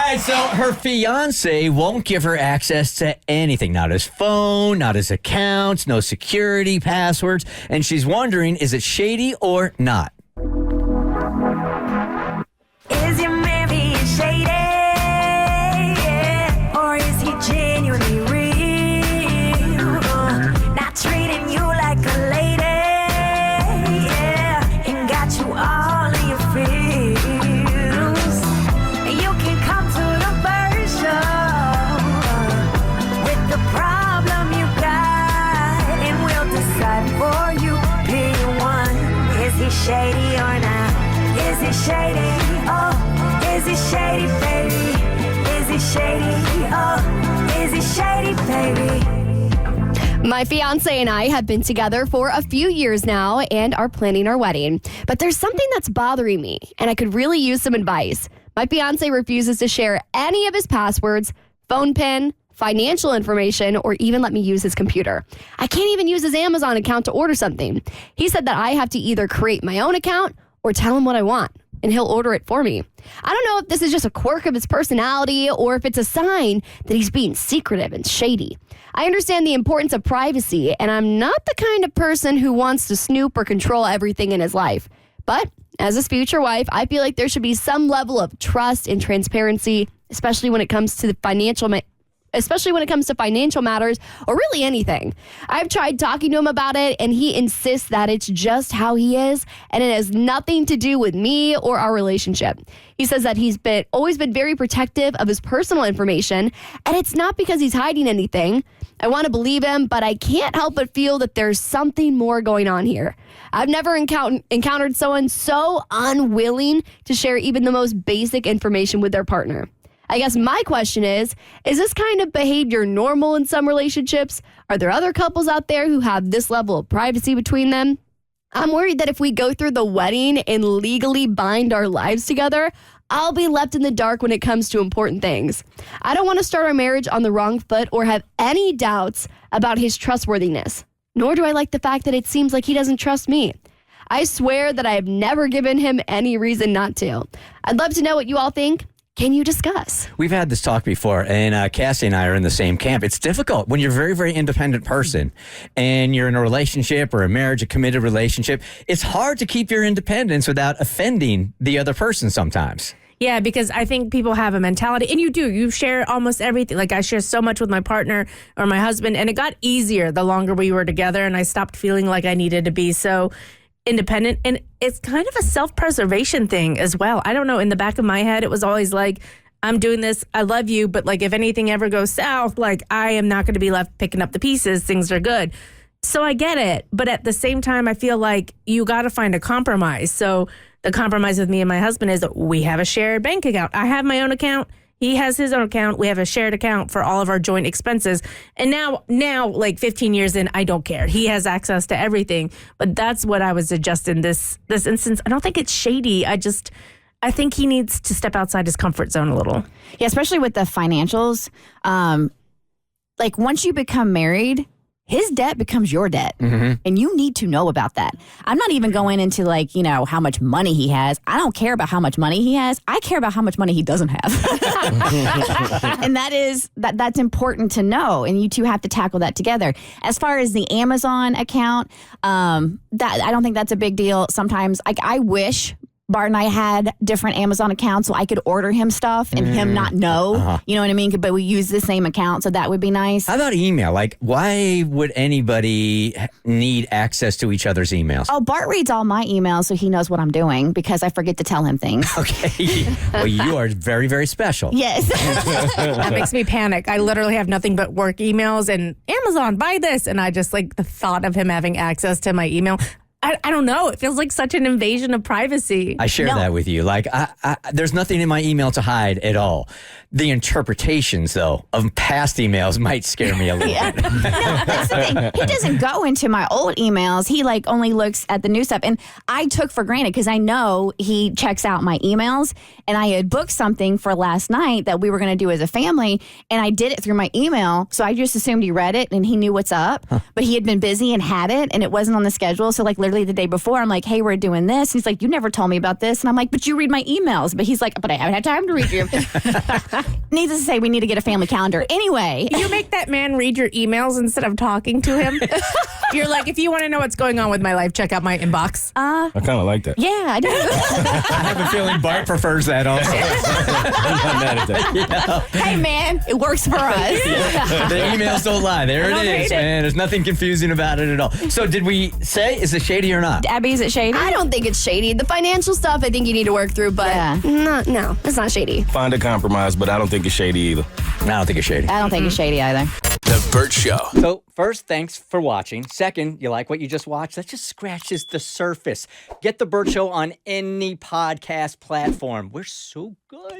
right, so her fiance won't give her access to anything. Not his phone, not his accounts, no security, passwords. And she's wondering, is it shady or not? Is your man being shady? Or is he genuinely real? Not treating you like a lady, and got you all in your feels. You can come to the first show with the problem you got, and we'll decide for you. P1, is he shady or not? Is he shady? Oh, is he shady, baby? Is he shady? Oh, is he shady, baby? My fiance and I have been together for a few years now and are planning our wedding. But there's something that's bothering me, and I could really use some advice. My fiance refuses to share any of his passwords, phone PIN, financial information, or even let me use his computer. I can't even use his Amazon account to order something. He said that I have to either create my own account or tell him what I want, and he'll order it for me. I don't know if this is just a quirk of his personality or if it's a sign that he's being secretive and shady. I understand the importance of privacy, and I'm not the kind of person who wants to snoop or control everything in his life. But as his future wife, I feel like there should be some level of trust and transparency, especially when it comes to financial matters or really anything. I've tried talking to him about it, and he insists that it's just how he is and it has nothing to do with me or our relationship. He says that he's always been very protective of his personal information, and it's not because he's hiding anything. I want to believe him, but I can't help but feel that there's something more going on here. I've never encountered someone so unwilling to share even the most basic information with their partner. I guess my question is this kind of behavior normal in some relationships? Are there other couples out there who have this level of privacy between them? I'm worried that if we go through the wedding and legally bind our lives together, I'll be left in the dark when it comes to important things. I don't want to start our marriage on the wrong foot or have any doubts about his trustworthiness, nor do I like the fact that it seems like he doesn't trust me. I swear that I have never given him any reason not to. I'd love to know what you all think. Can you discuss? We've had this talk before, and Cassie and I are in the same camp. It's difficult when you're a very, very independent person and you're in a relationship or a marriage, a committed relationship. It's hard to keep your independence without offending the other person sometimes. Yeah, because I think people have a mentality, and you share almost everything. Like I share so much with my partner or my husband, and it got easier the longer we were together, and I stopped feeling like I needed to be so independent. And it's kind of a self-preservation thing as well. I don't know. In the back of my head, it was always like, I'm doing this. I love you. But like, if anything ever goes south, like I am not going to be left picking up the pieces. Things are good. So I get it. But at the same time, I feel like you got to find a compromise. So the compromise with me and my husband is that we have a shared bank account. I have my own account. He has his own account. We have a shared account for all of our joint expenses. And now, like 15 years in, I don't care. He has access to everything. But that's what I was suggesting this instance. I don't think it's shady. I think he needs to step outside his comfort zone a little. Yeah, especially with the financials. Like once you become married, his debt becomes your debt. Mm-hmm. And you need to know about that. I'm not even going into like, how much money he has. I don't care about how much money he has. I care about how much money he doesn't have. And that's important to know. And you two have to tackle that together. As far as the Amazon account, that I don't think that's a big deal. Sometimes I wish Bart and I had different Amazon accounts so I could order him stuff and him not know. Uh-huh. You know what I mean? But we use the same account, so that would be nice. How about email? Like, why would anybody need access to each other's emails? Oh, Bart reads all my emails so he knows what I'm doing because I forget to tell him things. Okay. Well, you are very, very special. Yes. That makes me panic. I literally have nothing but work emails and Amazon, buy this. And I just like the thought of him having access to my email. I don't know. It feels like such an invasion of privacy. I share that with you. Like, there's nothing in my email to hide at all. The interpretations, though, of past emails might scare me a little bit. No, that's the thing. He doesn't go into my old emails. He, only looks at the new stuff. And I took for granted because I know he checks out my emails. And I had booked something for last night that we were going to do as a family. And I did it through my email. So I just assumed he read it and he knew what's up. Huh. But he had been busy and had it. And it wasn't on the schedule. So, literally literally the day before, I'm like, hey, we're doing this. He's like, you never told me about this. And I'm like, but you read my emails. But he's like, but I haven't had time to read you. Needless to say, we need to get a family calendar. Anyway. You make that man read your emails instead of talking to him. You're like, if you want to know what's going on with my life, check out my inbox. I kind of like that. Yeah, I do. I have a feeling Bart prefers that also. I'm not mad at that. Hey, man, it works for us. The emails don't lie. There I it don't is, hate it. man. There's nothing confusing about it at all. So did we say, is it shady or not? Abby, is it shady? I don't think it's shady. The financial stuff, I think you need to work through, but Yeah. no, it's not shady. Find a compromise, but I don't think it's shady either. I don't think it's shady. I don't think it's shady either. The Bert Show. So, first, thanks for watching. Second, you like what you just watched? That just scratches the surface. Get The Bert Show on any podcast platform. We're so good.